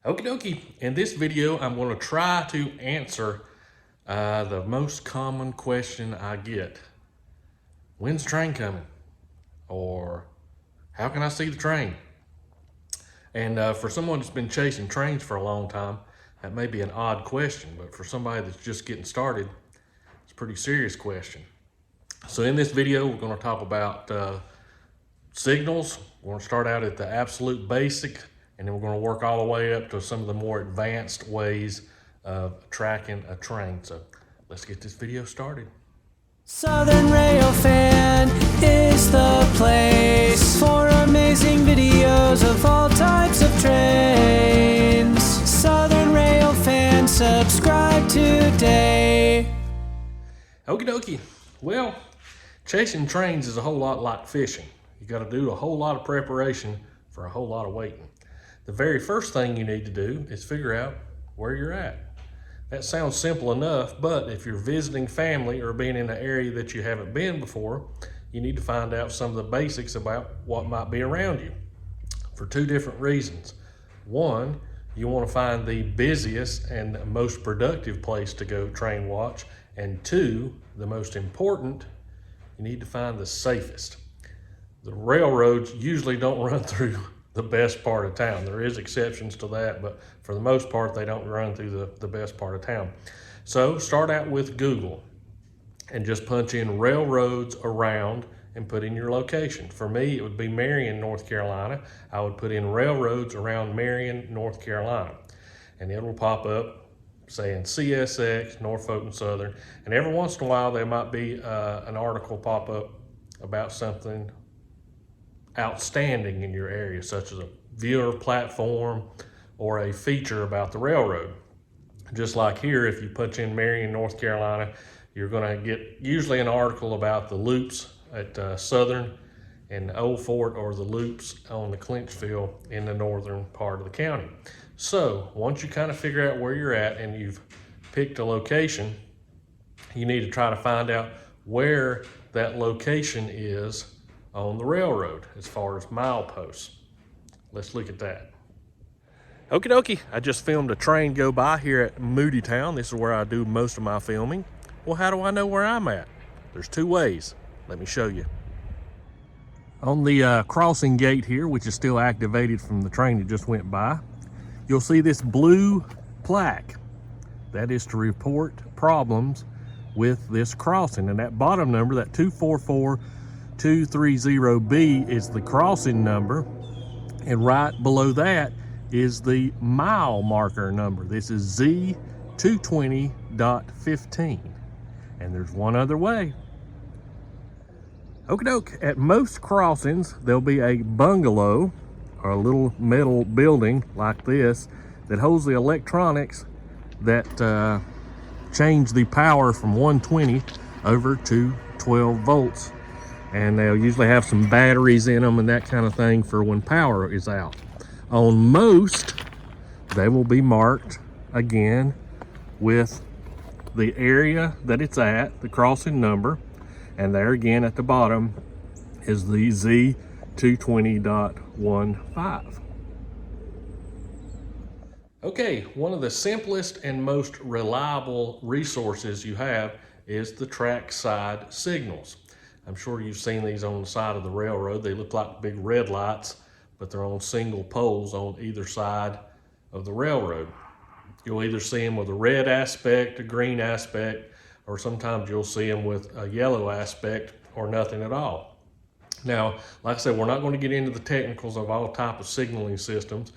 Okie dokie. In this video, I'm going to try to answer the most common question I get. When's the train coming? Or how can I see the train? And for someone that's been chasing trains for a long time, that may be an odd question, but for somebody that's just getting started, it's a pretty serious question. So in this video, we're going to talk about signals. We're going to start out at the absolute basic, and then we're going to work all the way up to some of the more advanced ways of tracking a train. So let's get this video started. Southern Rail Fan is the place for amazing videos of all types of trains. Southern Rail Fan, subscribe today. Okie dokie. Well, chasing trains is a whole lot like fishing. You got to do a whole lot of preparation for a whole lot of waiting. The very first thing you need to do is figure out where you're at. That sounds simple enough, but if you're visiting family or being in an area that you haven't been before, you need to find out some of the basics about what might be around you for two different reasons. One, you want to find the busiest and most productive place to go train watch. And two, the most important, you need to find the safest. The railroads usually don't run through the best part of town. There is exceptions to that, but for the most part, they don't run through the best part of town. So start out with Google and just punch in railroads around and put in your location. For me, it would be Marion, North Carolina. I would put in railroads around Marion, North Carolina, and it will pop up saying CSX, Norfolk and Southern. And every once in a while, there might be an article pop up about something outstanding in your area, such as a viewer platform or a feature about the railroad. Just like here, if you punch in Marion, North Carolina, you're going to get usually an article about the loops at Southern and Old Fort, or the loops on the Clinchville in the northern part of the county. So once you kind of figure out where you're at and you've picked a location, you need to try to find out where that location is on the railroad as far as mileposts. Let's look at that. Okie dokie, I just filmed a train go by here at Moody Town. This is where I do most of my filming. Well, how do I know where I'm at? There's two ways. Let me show you. On the crossing gate here, which is still activated from the train that just went by, you'll see this blue plaque. That is to report problems with this crossing. And that bottom number, that 244-230B, is the crossing number, and right below that is the mile marker number. This is Z220.15, and there's one other way. Okie doke, at most crossings there'll be a bungalow or a little metal building like this that holds the electronics that change the power from 120 over to 12 volts. And they'll usually have some batteries in them and that kind of thing for when power is out. On most, they will be marked again with the area that it's at, the crossing number, and there again at the bottom is the Z220.15. Okay, one of the simplest and most reliable resources you have is the trackside signals. I'm sure you've seen these on the side of the railroad. They look like big red lights, but they're on single poles on either side of the railroad. You'll either see them with a red aspect, a green aspect, or sometimes you'll see them with a yellow aspect or nothing at all. Now, like I said, we're not going to get into the technicals of all type of signaling systems,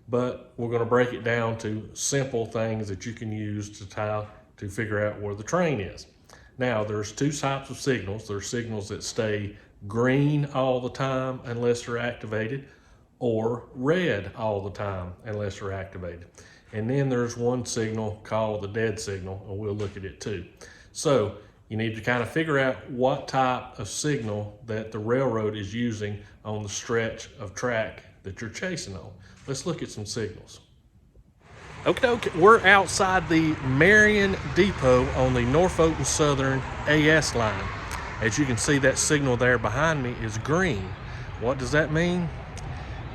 but we're going to break it down to simple things that you can use to figure out where the train is. Now, there's two types of signals. There's signals that stay green all the time unless they're activated, or red all the time unless they're activated. And then there's one signal called the dead signal, and we'll look at it too. So you need to kind of figure out what type of signal that the railroad is using on the stretch of track that you're chasing on. Let's look at some signals. Okay, we're outside the Marion Depot on the Norfolk and Southern AS line. As you can see, that signal there behind me is green. What does that mean?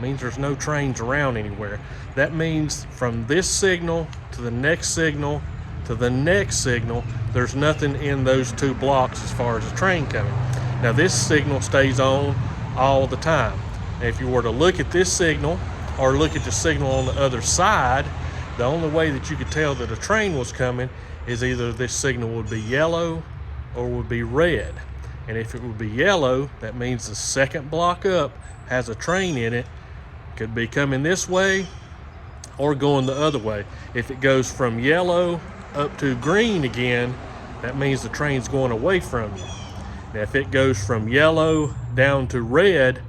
means there's no trains around anywhere. That means from this signal to the next signal to the next signal, there's nothing in those 2 blocks as far as a train coming. Now this signal stays on all the time. And if you were to look at this signal or look at the signal on the other side, the only way that you could tell that a train was coming is either this signal would be yellow or would be red. And if it would be yellow, that means the second block up has a train in it. Could be coming this way or going the other way. If it goes from yellow up to green again, that means the train's going away from you. Now if it goes from yellow down to red,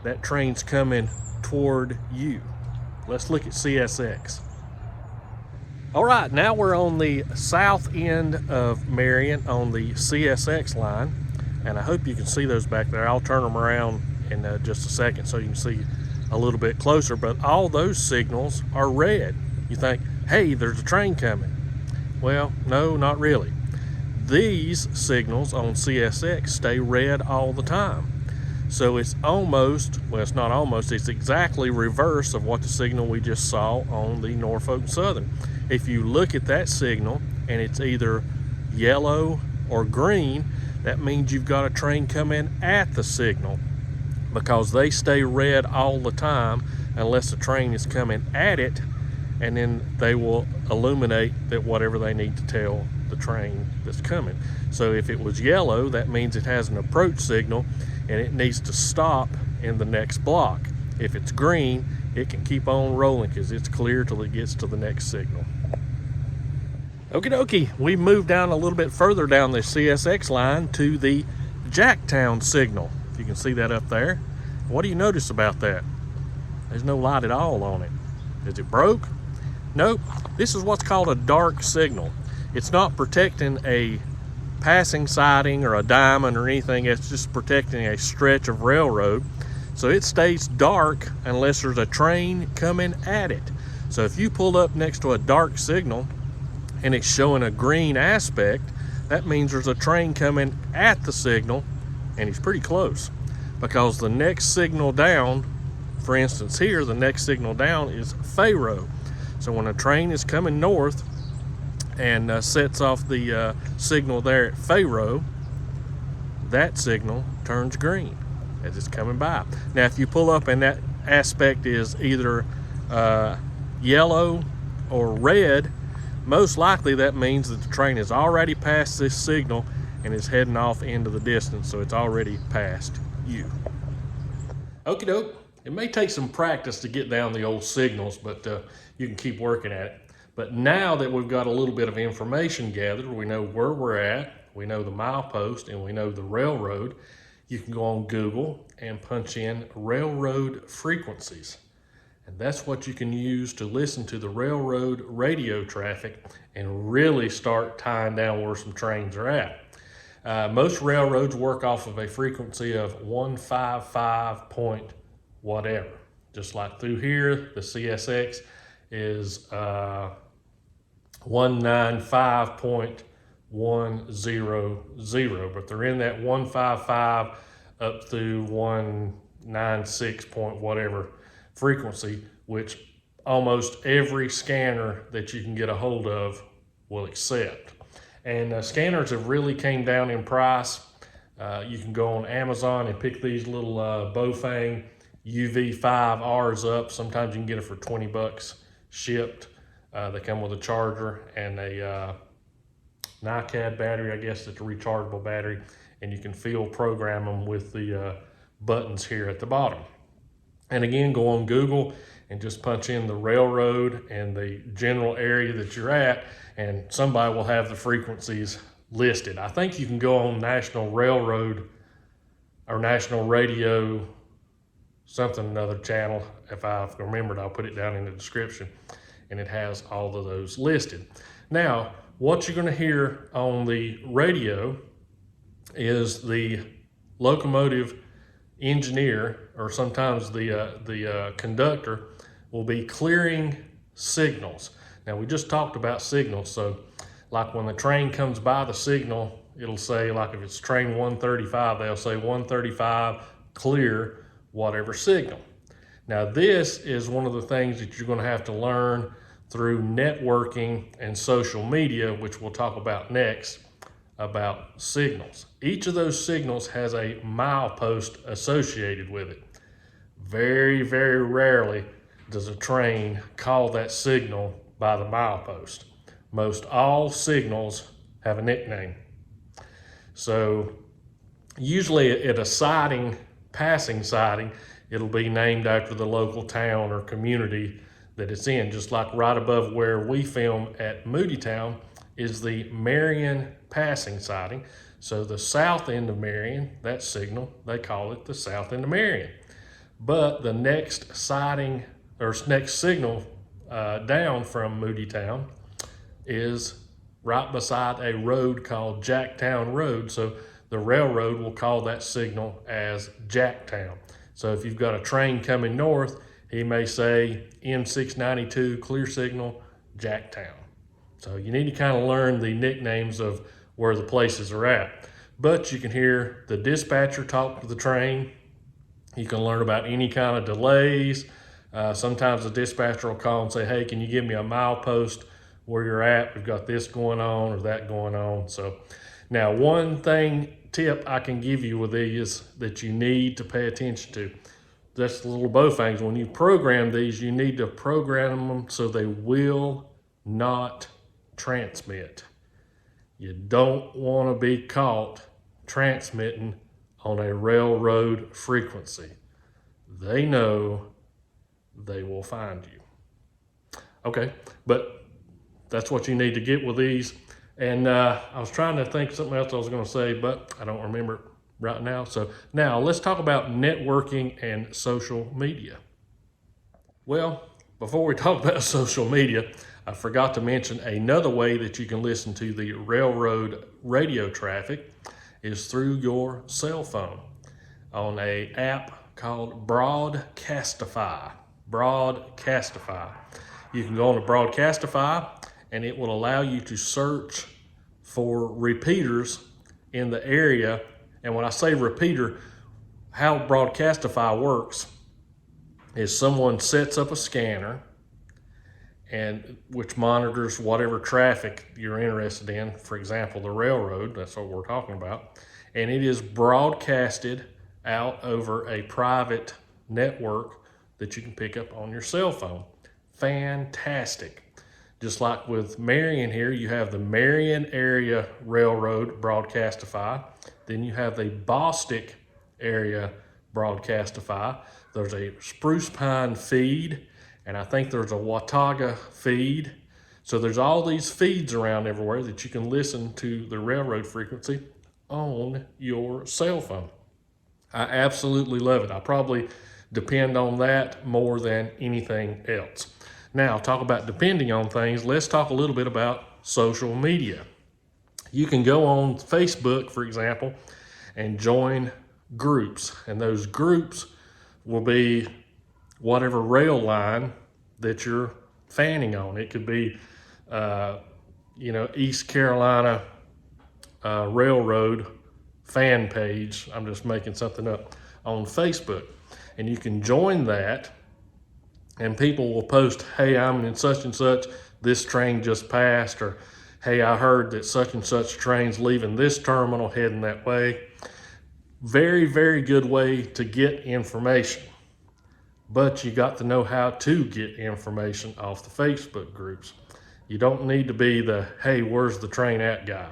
that train's coming toward you. Let's look at CSX. All right, now we're on the south end of Marion on the CSX line, and I hope you can see those back there. I'll turn them around in just a second so you can see a little bit closer, but all those signals are red. You think, hey, there's a train coming. Well, no, not really. These signals on CSX stay red all the time. So it's almost, well, it's not almost, it's exactly reverse of what the signal we just saw on the Norfolk Southern. If you look at that signal and it's either yellow or green, that means you've got a train coming at the signal, because they stay red all the time unless the train is coming at it, and then they will illuminate that whatever they need to tell the train that's coming. So if it was yellow, that means it has an approach signal and it needs to stop in the next block. If it's green, it can keep on rolling because it's clear till it gets to the next signal. Okie dokie, we moved down a little bit further down the CSX line to the Jacktown signal. If you can see that up there. What do you notice about that? There's no light at all on it. Is it broke? Nope. This is what's called a dark signal. It's not protecting a passing siding or a diamond or anything. It's just protecting a stretch of railroad. So it stays dark unless there's a train coming at it. So if you pull up next to a dark signal and it's showing a green aspect, that means there's a train coming at the signal, and he's pretty close, because the next signal down, for instance here, the next signal down is Fayroe. So when a train is coming north and sets off the signal there at Fayroe, that signal turns green as it's coming by. Now if you pull up and that aspect is either yellow or red, most likely that means that the train has already passed this signal and is heading off into the distance, so it's already past you. Okie doke. It may take some practice to get down the old signals, but you can keep working at it. But now that we've got a little bit of information gathered, we know where we're at, we know the milepost, and we know the railroad, you can go on Google and punch in railroad frequencies. And that's what you can use to listen to the railroad radio traffic and really start tying down where some trains are at. Most railroads work off of a frequency of 155 point whatever. Just like through here, the CSX is 195.100, but they're in that 155 up through 196 point whatever frequency, which almost every scanner that you can get a hold of will accept. And scanners have really came down in price. You can go on Amazon and pick these little Bofang UV5Rs up. Sometimes you can get it for 20 bucks shipped. They come with a charger and a NiCad battery, I guess it's a rechargeable battery, and you can field program them with the buttons here at the bottom. And again, go on Google and just punch in the railroad and the general area that you're at, and somebody will have the frequencies listed. I think you can go on National Railroad or National Radio, something, another channel. If I've remembered, I'll put it down in the description, and it has all of those listed. Now, what you're gonna hear on the radio is the locomotive engineer, or sometimes the conductor, will be clearing signals. Now we just talked about signals, so like when the train comes by the signal, it'll say, like if it's train 135, they'll say 135 clear whatever signal. Now, this is one of the things that you're going to have to learn through networking and social media, which we'll talk about next, about signals. Each of those signals has a milepost associated with it. Very, very rarely does a train call that signal by the milepost. Most all signals have a nickname. So usually at a siding, passing siding, it'll be named after the local town or community that it's in. Just like right above where we film at Moodytown is the Marion passing siding. So the south end of Marion, that signal, they call it the south end of Marion. But the next siding or next signal down from Moodytown is right beside a road called Jacktown Road. So the railroad will call that signal as Jacktown. So if you've got a train coming north, he may say M692 clear signal Jacktown. So you need to kind of learn the nicknames of where the places are at. But you can hear the dispatcher talk to the train. You can learn about any kind of delays. Sometimes the dispatcher will call and say, hey, can you give me a milepost where you're at? We've got this going on or that going on. So now one tip I can give you with these that you need to pay attention to. That's the little bow things. When you program these, you need to program them so they will not transmit. You don't want to be caught transmitting on a railroad frequency. They know they will find you. Okay, but that's what you need to get with these. And I was trying to think of something else I was going to say, but I don't remember it right now. So now let's talk about networking and social media. Well, before we talk about social media, I forgot to mention another way that you can listen to the railroad radio traffic is through your cell phone on an app called Broadcastify. Broadcastify. You can go on to Broadcastify and it will allow you to search for repeaters in the area. And when I say repeater, how Broadcastify works is someone sets up a scanner and which monitors whatever traffic you're interested in. For example, the railroad, that's what we're talking about. And it is broadcasted out over a private network that you can pick up on your cell phone. Fantastic. Just like with Marion here, you have the Marion Area Railroad Broadcastify. Then you have the Bostic Area Broadcastify. There's a Spruce Pine feed, and I think there's a Watauga feed. So there's all these feeds around everywhere that you can listen to the railroad frequency on your cell phone. I absolutely love it. I probably depend on that more than anything else. Now, talk about depending on things. Let's talk a little bit about social media. You can go on Facebook, for example, and join groups. And those groups will be whatever rail line that you're fanning on. It could be, East Carolina Railroad fan page. I'm just making something up on Facebook. And you can join that. And people will post, hey, I'm in such and such, this train just passed, or hey, I heard that such and such train's leaving this terminal heading that way. Very, very good way to get information. But you got to know how to get information off the Facebook groups. You don't need to be the, hey, where's the train at guy.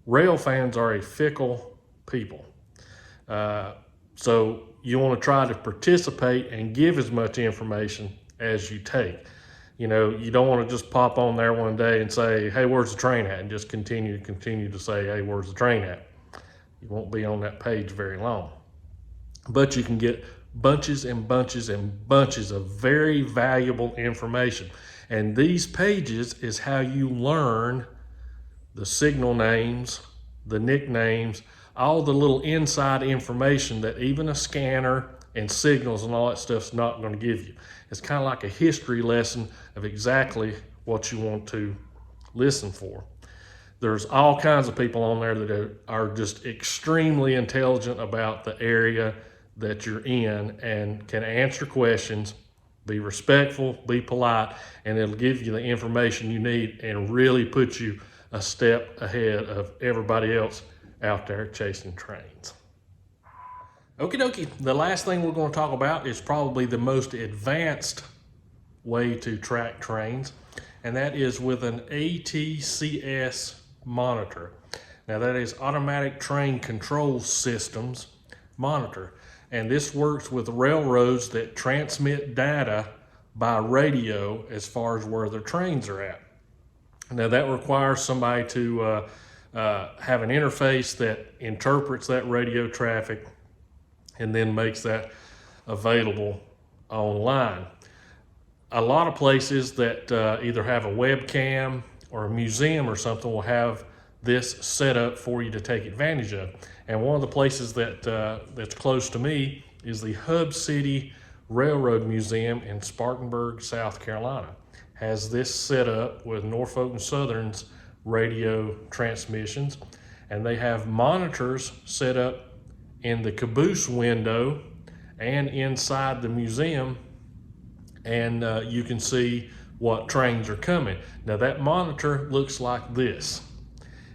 Rail fans are a fickle people. So you want to try to participate and give as much information as you take. You don't want to just pop on there one day and say, hey, where's the train at? And just continue to say, hey, where's the train at? You won't be on that page very long. But you can get bunches and bunches and bunches of very valuable information. And these pages is how you learn the signal names, the nicknames, all the little inside information that even a scanner and signals and all that stuff's not going to give you. It's kind of like a history lesson of exactly what you want to listen for. There's all kinds of people on there that are just extremely intelligent about the area that you're in and can answer questions, be respectful, be polite, and it'll give you the information you need and really put you a step ahead of everybody else out there chasing trains. Okie dokie, the last thing we're going to talk about is probably the most advanced way to track trains, and that is with an ATCS monitor. Now that is Automatic Train Control Systems monitor, and this works with railroads that transmit data by radio as far as where their trains are at. Now that requires somebody to have an interface that interprets that radio traffic and then makes that available online. A lot of places that either have a webcam or a museum or something will have this set up for you to take advantage of. And one of the places that that's close to me is the Hub City Railroad Museum in Spartanburg, South Carolina. Has this set up with Norfolk and Southern's radio transmissions, and they have monitors set up in the caboose window and inside the museum, and you can see what trains are coming. Now that monitor looks like this,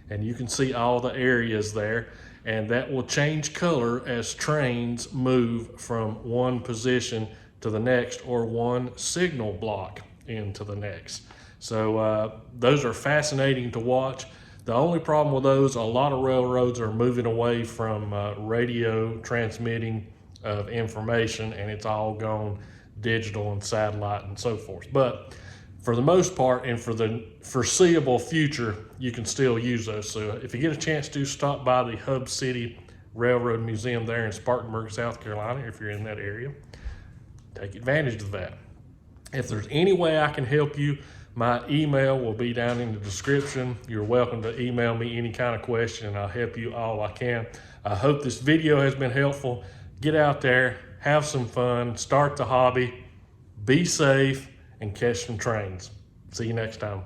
and you can see all the areas there, and that will change color as trains move from one position to the next or one signal block into the next. So those are fascinating to watch. The only problem with those, a lot of railroads are moving away from radio transmitting of information, and it's all gone digital and satellite and so forth. But for the most part and for the foreseeable future, you can still use those. So if you get a chance to stop by the Hub City Railroad Museum there in Spartanburg, South Carolina, if you're in that area, take advantage of that. If there's any way I can help you, my email will be down in the description. You're welcome to email me any kind of question, and I'll help you all I can. I hope this video has been helpful. Get out there, have some fun, start the hobby, be safe, and catch some trains. See you next time.